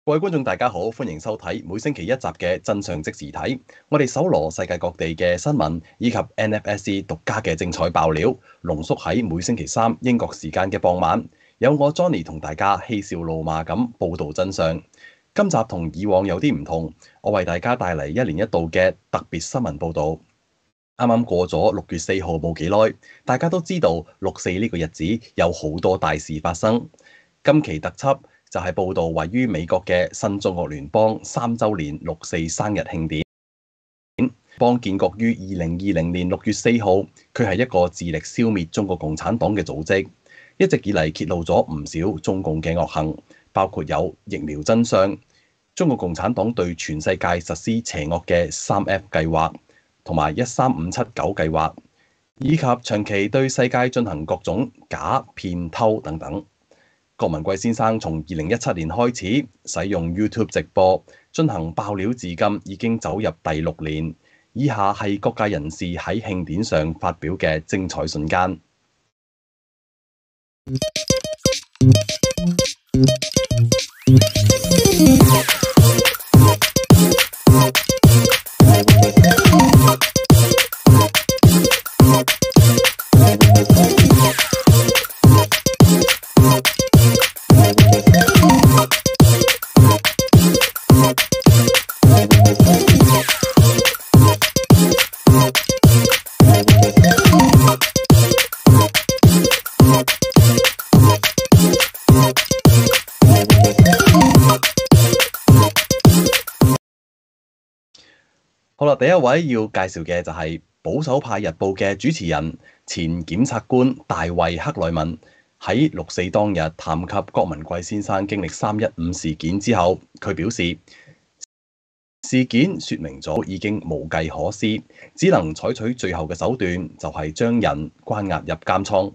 各位觀眾大家好，歡迎收睇每星期一集嘅真相即時睇。我哋搜羅世界各地嘅新聞以及 NFSC 獨家嘅精彩爆料，濃縮喺每星期三英國時間嘅傍晚，有我 Johnny 同大家嬉笑怒罵咁報導真相。今集同以往有啲唔同，我為大家帶嚟一年一度嘅特別新聞報導。啱啱過咗6月4號冇幾耐，大家都知道6/4呢個日子有好多大事發生。今期特輯就係報導位於美國嘅新中國聯邦3週年6/4生日慶典。邦建國於2020年6月4號，佢係一個致力消滅中國共產黨嘅組織，一直以嚟揭露咗唔少中共嘅惡行，包括有疫苗真相、中國共產黨對全世界實施邪惡嘅3F 計劃同埋13579計劃，以及長期對世界進行各種假騙偷等等。郭文貴先生從2017年開始使用 YouTube 直播進行爆料，至今已經走入第6年。以下係各界人士喺慶典上發表嘅精彩瞬間。好啦，第一位要介紹嘅就係保守派日報嘅主持人、前檢察官大衛克萊文。喺6/4當日談及郭文貴先生經歷315事件之後，佢表示事件說明咗已經無計可施，只能採取最後嘅手段，就係將人關押入監倉，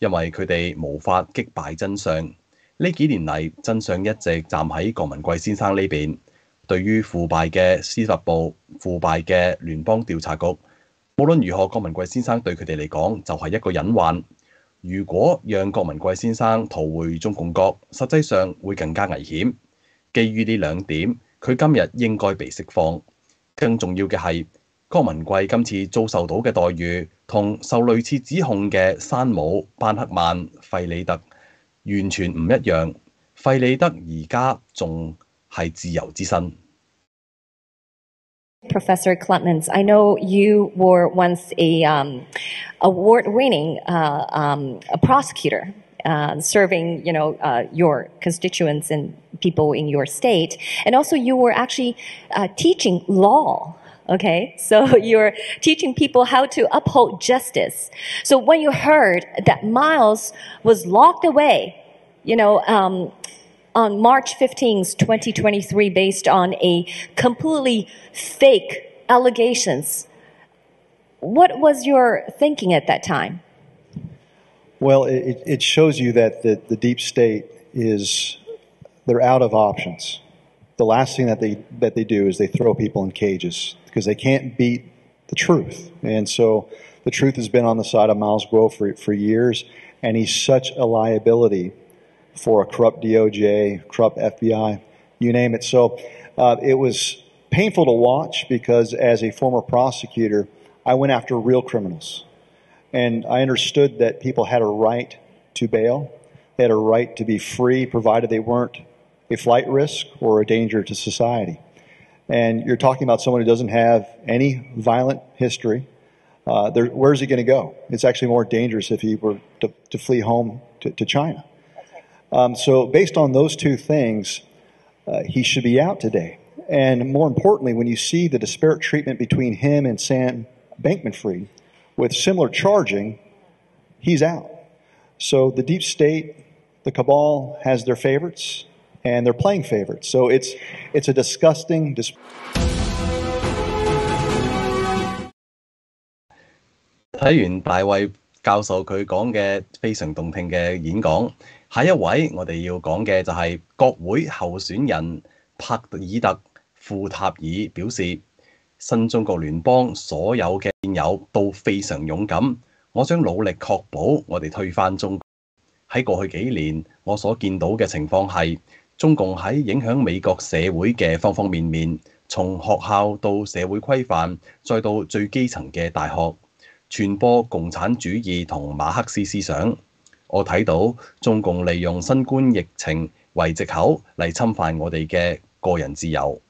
因為佢哋無法擊敗真相。呢幾年嚟，真相一直站喺郭文貴先生呢邊。對於腐敗嘅司法部、腐敗嘅聯邦調查局，無論如何，郭文貴先生對佢哋嚟講就係一個隱患。如果讓郭文貴先生逃回中共國，實際上會更加危險。基於呢2點，佢今日應該被釋放。更重要嘅係，郭文貴今次遭受到嘅待遇，同受類似指控嘅山姆、班克曼、費里特完全唔一樣。費里特而家仲係自由之身。Professor Clements, I know you were once a award-winning a prosecutor, serving your constituents and people in your state, and also you were actually teaching law. Okay, so you're teaching people how to uphold justice. So when you heard that Miles was locked away, on March 15th, 2023, based on a completely fake allegations, what was your thinking at that time? Well, it shows you that the deep state they're out of options. The last thing that they do is they throw people in cages because they can't beat the truth. And so the truth has been on the side of Miles GUO for years, and he's such a liability for a corrupt DOJ, corrupt FBI, you name it. So it was painful to watch because as a former prosecutor, I went after real criminals. And I understood that people had a right to bail. They had a right to be free, provided they weren't a flight risk or a danger to society. And you're talking about someone who doesn't have any violent history. Where's he going to go? It's actually more dangerous if he were to flee home to China. So based on those two things, he should be out today. And more importantly, when you see the disparate treatment between him and Sam Bankman-Fried with similar charging, he's out. So the deep state, the cabal has their favorites, and they're playing favorites. So it's a disgusting. 睇完大衛教授佢講嘅非常動聽嘅演講，下一位我哋要講嘅就係國會候選人帕爾特庫塔爾表示，新中國聯邦所有嘅戰友都非常勇敢，我將努力確保我哋推翻中國。喺過去幾年，我所見到嘅情況係中共喺影響美國社會嘅方方面面，從學校到社會規範，再到最基層嘅大學，傳播共產主義同馬克思思想。我睇到中共利用新冠疫情為藉口嚟侵犯我哋嘅個人自由。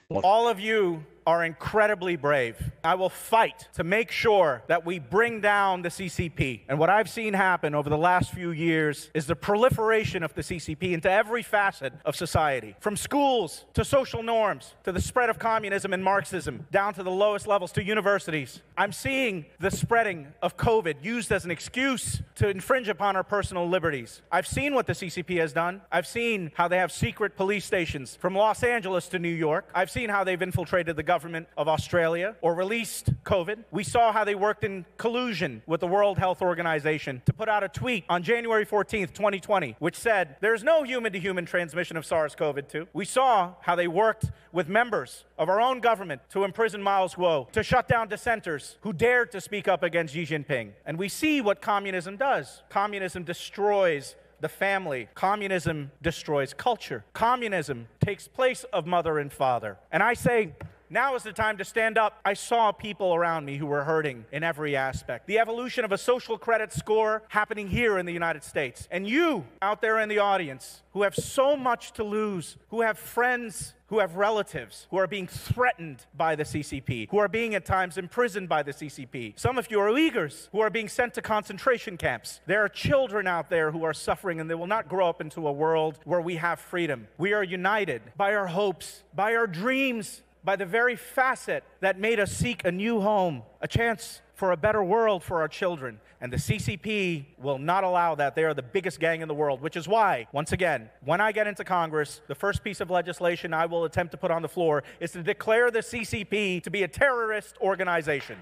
All of you are incredibly brave. I will fight to make sure that we bring down the CCP. And what I've seen happen over the last few years is the proliferation of the CCP into every facet of society. From schools to social norms, to the spread of communism and Marxism, down to the lowest levels, to universities. I'm seeing the spreading of COVID used as an excuse to infringe upon our personal liberties. I've seen what the CCP has done. I've seen how they have secret police stations from Los Angeles to New York. I've seen how they've infiltrated the government of Australia or released COVID. We saw how they worked in collusion with the World Health Organization to put out a tweet on January 14th, 2020, which said, there's no human-to-human transmission of SARS-CoV-2. We saw how they worked with members of our own government to imprison Miles Guo, to shut down dissenters who dared to speak up against Xi Jinping. And we see what communism does. Communism destroys the family. Communism destroys culture. Communism takes place of mother and father. And I say, now is the time to stand up. I saw people around me who were hurting in every aspect. The evolution of a social credit score happening here in the United States. And you out there in the audience who have so much to lose, who have friends, who have relatives, who are being threatened by the CCP, who are being at times imprisoned by the CCP. Some of you are Uyghurs who are being sent to concentration camps. There are children out there who are suffering, and they will not grow up into a world where we have freedom. We are united by our hopes, by our dreams, by the very facet that made us seek a new home, a chance for a better world for our children. And the CCP will not allow that. They are the biggest gang in the world, which is why, once again, when I get into Congress, the first piece of legislation I will attempt to put on the floor is to declare the CCP to be a terrorist organization.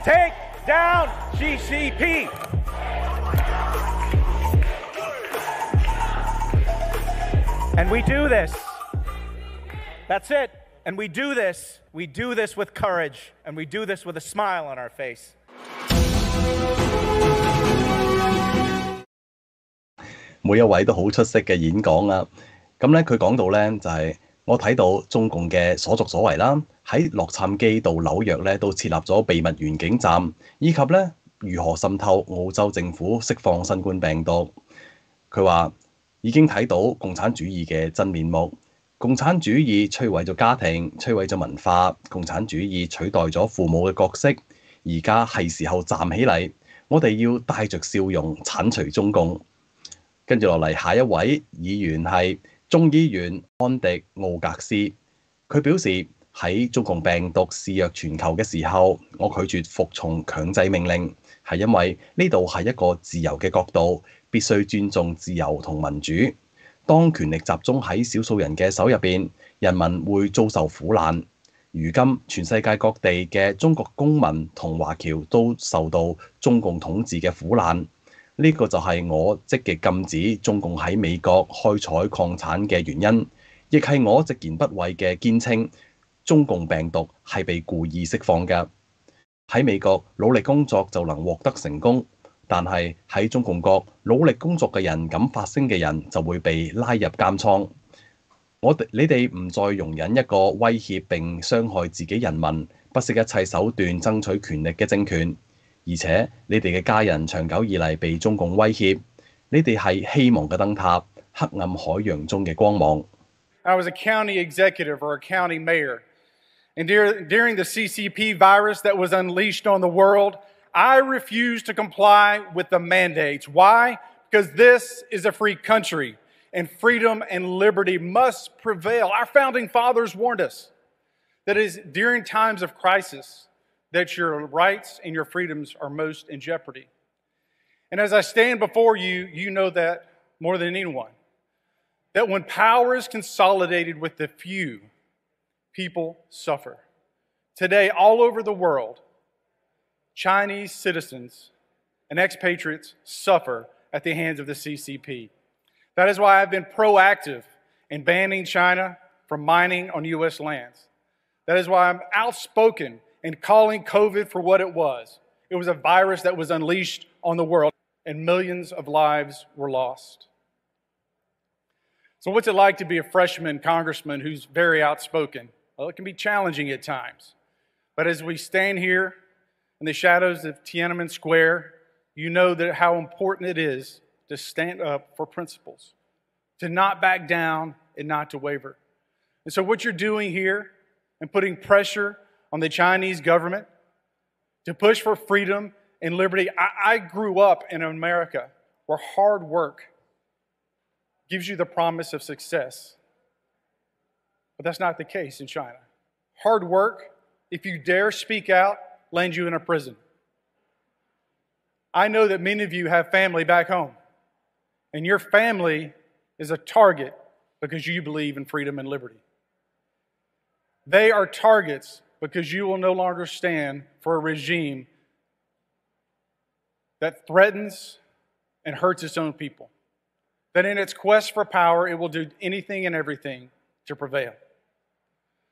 Take down CCP! And we do this. That's it. And we do this with courage, and we do this with a smile on our face. 每一位都好出色嘅演講啊！咁咧，佢講到咧就係我睇到中共嘅所作所為啦，喺洛杉磯到紐約咧都設立咗秘密員警站，以及咧如何滲透澳洲政府釋放新冠病毒。佢話已經睇到共產主義嘅真面目。共產主義摧毀咗家庭，摧毀咗文化，共產主義取代咗父母嘅角色。而家係時候站起嚟，我哋要帶着笑容剷除中共。跟住落嚟，下一位議員係眾議員安迪奧格斯，佢表示喺中共病毒肆虐全球嘅時候，我拒絕服從強制命令，係因為呢度係一個自由嘅國度，必須尊重自由同民主。當權力集中喺少數人嘅手入邊，人民會遭受苦難。如今全世界各地嘅中國公民同華僑都受到中共統治嘅苦難。呢個就係我積極禁止中共喺美國開採礦產嘅原因，亦係我直言不諱嘅堅稱，中共病毒係被故意釋放嘅。喺美國努力工作就能獲得成功。但係喺中共國努力工作嘅人敢發聲嘅人就會被拉入監倉。你哋唔再容忍一個威脅並傷害自己人民、不惜一切手段爭取權力嘅政權，而且你哋嘅家人長久以嚟被中共威脅。你哋係希望嘅燈塔，黑暗海洋中嘅光芒。I was a county executive or a county mayor, and during the CCP virus that was unleashed on the world, I refuse to comply with the mandates. Why? Because this is a free country, and freedom and liberty must prevail. Our founding fathers warned us that it is during times of crisis that your rights and your freedoms are most in jeopardy. And as I stand before you, you know that more than anyone, that when power is consolidated with the few, people suffer. Today, all over the world, Chinese citizens and expatriates suffer at the hands of the CCP. That is why I've been proactive in banning China from mining on U.S. lands. That is why I'm outspoken in calling COVID for what it was, It was a virus that was unleashed on the world, and millions of lives were lost. So what's it like to be a freshman congressman who's very outspoken? Well, it can be challenging at times. But as we stand here in the shadows of Tiananmen Square, you know that how important it is to stand up for principles, to not back down and not to waver. And so what you're doing here and putting pressure on the Chinese government to push for freedom and liberty. I grew up in America where hard work gives you the promise of success. But that's not the case in China. Hard work, if you dare speak out, lands you in a prison. I know that many of you have family back home, and your family is a target because you believe in freedom and liberty. They are targets because you will no longer stand for a regime that threatens and hurts its own people. That in its quest for power, it will do anything and everything to prevail.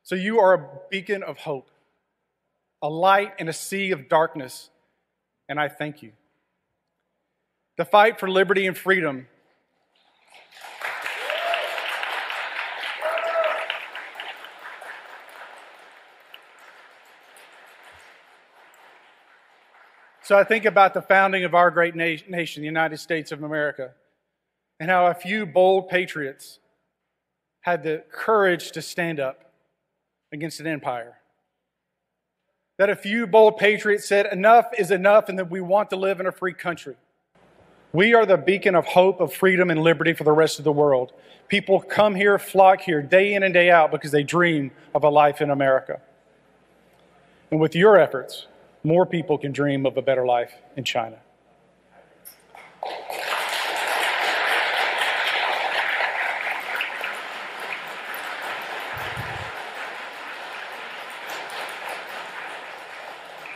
So you are a beacon of hope, a light in a sea of darkness, and I thank you. The fight for liberty and freedom So I think about the founding of our great nation, the United States of America, and how a few bold patriots had the courage to stand up against an empire. That a few bold patriots said, enough is enough, and that we want to live in a free country. We are the beacon of hope, of freedom, and liberty for the rest of the world. People come here, flock here, day in and day out, because they dream of a life in America. And with your efforts, more people can dream of a better life in China.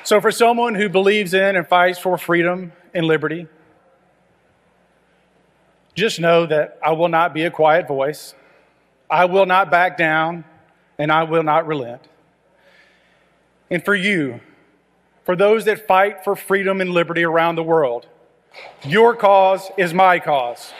So for someone who believes in and fights for freedom and liberty, just know that I will not be a quiet voice. I will not back down, and I will not relent. And for you, for those that fight for freedom and liberty around the world, your cause is my cause.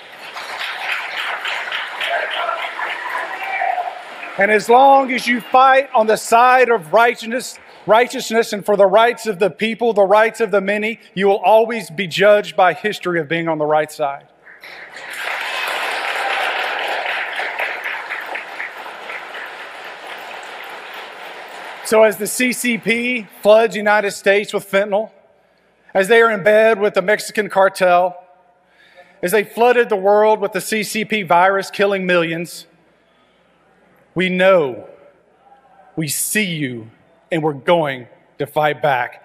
And as long as you fight on the side of righteousness and for the rights of the people, the rights of the many, you will always be judged by history of being on the right side. So as the CCP floods the United States with fentanyl, as they are in bed with the Mexican cartel, as they flooded the world with the CCP virus killing millions, we know, we see you, and we're going to fight back.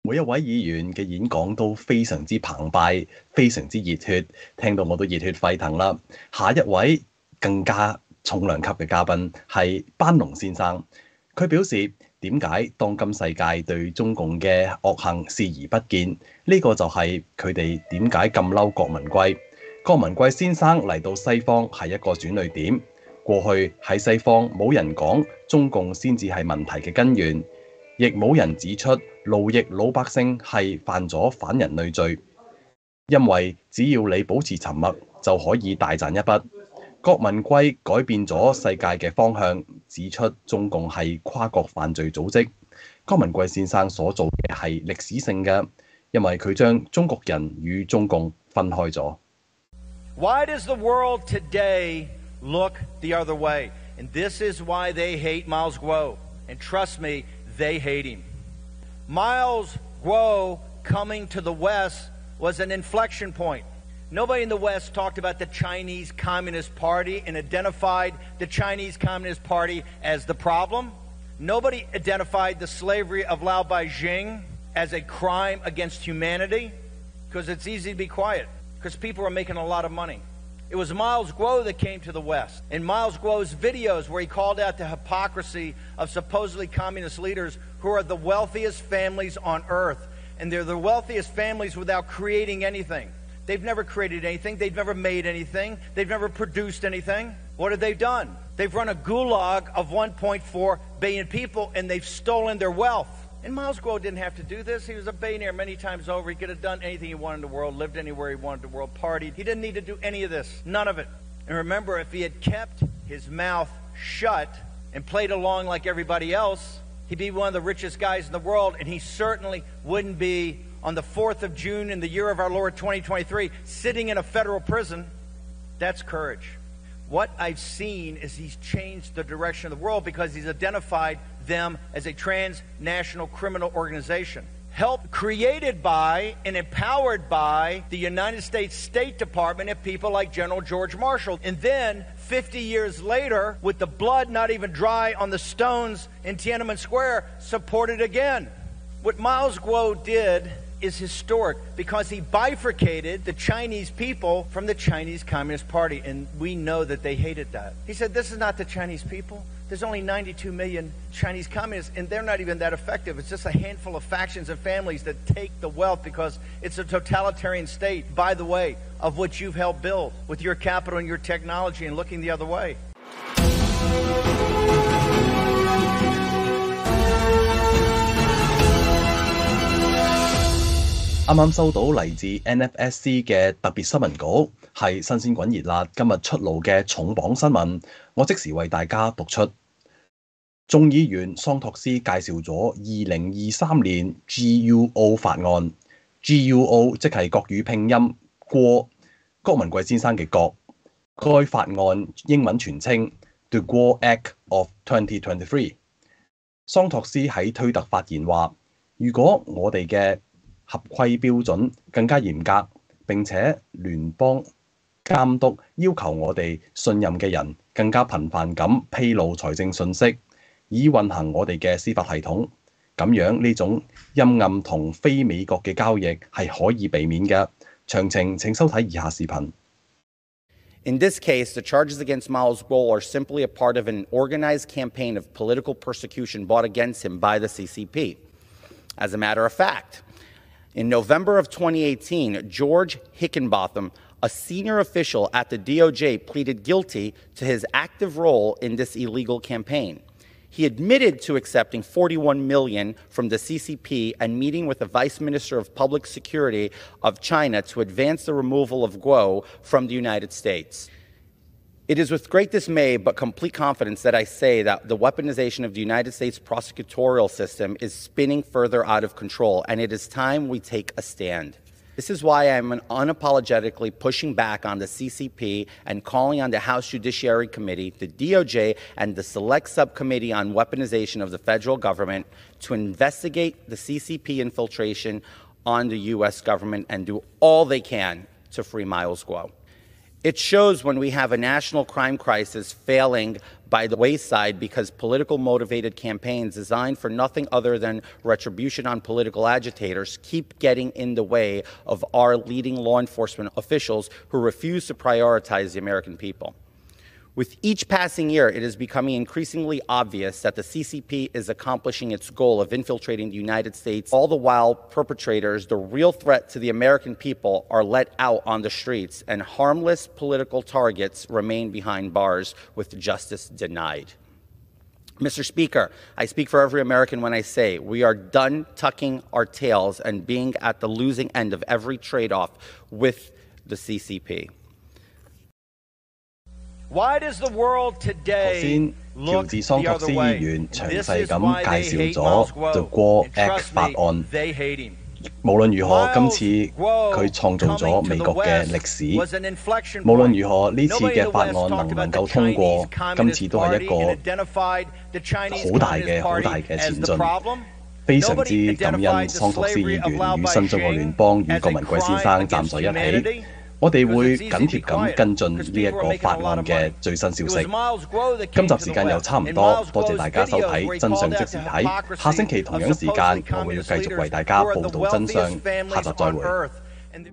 每一位議員嘅演講都非常之澎湃，非常之熱血，聽到我都熱血沸騰啦。下一位更加重量級嘅嘉賓係班農先生，佢表示點解當今世界對中共嘅惡行視而不見？呢個就係佢哋點解咁嬲郭文貴。郭文貴先生嚟到西方係一個轉捩點。過去喺西方冇人講中共先至係問題嘅根源。亦冇人指出奴役老百姓係犯咗反人類罪，因為只要你保持沉默就可以大賺一筆。郭文貴改變咗世界嘅方向，指出中共係跨國犯罪組織。郭文貴先生所做嘅係歷史性嘅，因為佢將中國人與中共分開咗。Why does the world today look the other way? And this is why they hate Miles GUO. And trust me, they hate him. Miles GUO coming to the West was an inflection point. Nobody in the West talked about the Chinese Communist Party and identified the Chinese Communist Party as the problem. Nobody identified the slavery of Lao Beijing as a crime against humanity, because it's easy to be quiet, because people are making a lot of money. It was Miles GUO that came to the West. In Miles GUO's videos where he called out the hypocrisy of supposedly communist leaders who are the wealthiest families on earth. And they're the wealthiest families without creating anything. They've never created anything. They've never made anything. They've never produced anything. What have they done? They've run a gulag of 1.4 billion people, and they've stolen their wealth. And Miles Guo didn't have to do this. He was a billionaire many times over. He could have done anything he wanted in the world, lived anywhere he wanted in the world, partied. He didn't need to do any of this, none of it. And remember, if he had kept his mouth shut and played along like everybody else, he'd be one of the richest guys in the world, and he certainly wouldn't be on the 4th of June in the year of our Lord 2023 sitting in a federal prison. That's courage. What I've seen is he's changed the direction of the world because he's identified them as a transnational criminal organization, helped created by and empowered by the United States State Department and people like General George Marshall. And then 50 years later, with the blood not even dry on the stones in Tiananmen Square, supported again. What Miles Guo did is historic because he bifurcated the Chinese people from the Chinese Communist Party, and we know that they hated that. He said, this is not the Chinese people. There's only 92 million Chinese communists, and they're not even that effective. It's just a handful of factions and families that take the wealth because it's a totalitarian state, by the way, of which you've helped build with your capital and your technology and looking the other way.啱啱收到嚟自 NFSC 嘅特別新聞稿，係新鮮滾熱辣今日出爐嘅重磅新聞，我即時為大家讀出。眾議員桑托斯介紹咗2023年 GUO 法案 ，GUO 即係國語拼音 GUO， 郭文貴先生嘅郭。該法案英文全稱 The GUO Act of 2023。桑托斯喺推特發言話：如果我哋嘅合規標準更加嚴格，並且聯邦監督要求我哋信任嘅人更加頻繁咁披露財政信息，以運行我哋嘅司法系統。咁樣呢種陰暗同非美國嘅交易係可以避免嘅。詳情請收睇以下視頻。In this case, the charges against Miles Guo are simply a part of an organized campaign of political persecution brought against him by the CCP. As a matter of fact, in November of 2018, George Hickenbotham, a senior official at the DOJ, pleaded guilty to his active role in this illegal campaign. He admitted to accepting $41 million from the CCP and meeting with the Vice Minister of Public Security of China to advance the removal of GUO from the United States. It is with great dismay but complete confidence that I say that the weaponization of the United States prosecutorial system is spinning further out of control, and it is time we take a stand. This is why I am unapologetically pushing back on the CCP and calling on the House Judiciary Committee, the DOJ, and the Select Subcommittee on Weaponization of the federal government to investigate the CCP infiltration on the U.S. government and do all they can to free Miles Guo. It shows when we have a national crime crisis failing by the wayside because political motivated campaigns designed for nothing other than retribution on political agitators keep getting in the way of our leading law enforcement officials who refuse to prioritize the American people. With each passing year, it is becoming increasingly obvious that the CCP is accomplishing its goal of infiltrating the United States, all the while perpetrators, the real threat to the American people, are let out on the streets, and harmless political targets remain behind bars with justice denied. Mr. Speaker, I speak for every American when I say we are done tucking our tails and being at the losing end of every trade-off with the CCP. Why does the world 頭 today 先，喬 look 治桑 the 托斯 other 議 way? 員 And 詳 this 細 is 咁 why 介 they 紹 hate 咗 Miles The GUO. GUO And Act trust 法 me, 案。 they hate him. 無論如何，今 Miles 次 GUO 佢創造咗 coming to 美 the 國嘅 West 歷史。 was an inflection 無論 point. 如何，呢次 Nobody in 嘅 the 法 West 案能 talked 唔 about 能 the 夠通過， Chinese 今次 Communist 都係一 Party 個 and identified the Chinese 好大嘅 Communist 好大 Party 嘅 as 前 the 進。 problem. 非常 Nobody 之感 identified 恩 the 桑托斯議 slavery of 員 Lao 與新中國 Baixing 聯邦與 as 郭 a 文貴先 crime 生站 against 在一起。 humanity. 我哋 It 會 was easy 緊 to 貼 be 咁 quiet 跟進 because 呢一 people 個 were 法 making a lot 案 of 嘅 money. 最新消 It 息 was。Miles GUO that 今 came 集 to 時 the 間又 West. 差唔 In 多， Miles 多謝 GUO's 大家收 videos 睇 where he 真相 called 即 out 時 the 睇。 hypocrisy 下星期同樣時 of 間 supposedly 我會 communist 繼續為 leaders 大家 who are 報 the 導真相。 wealthiest 下 families 集再 on 會。 earth. And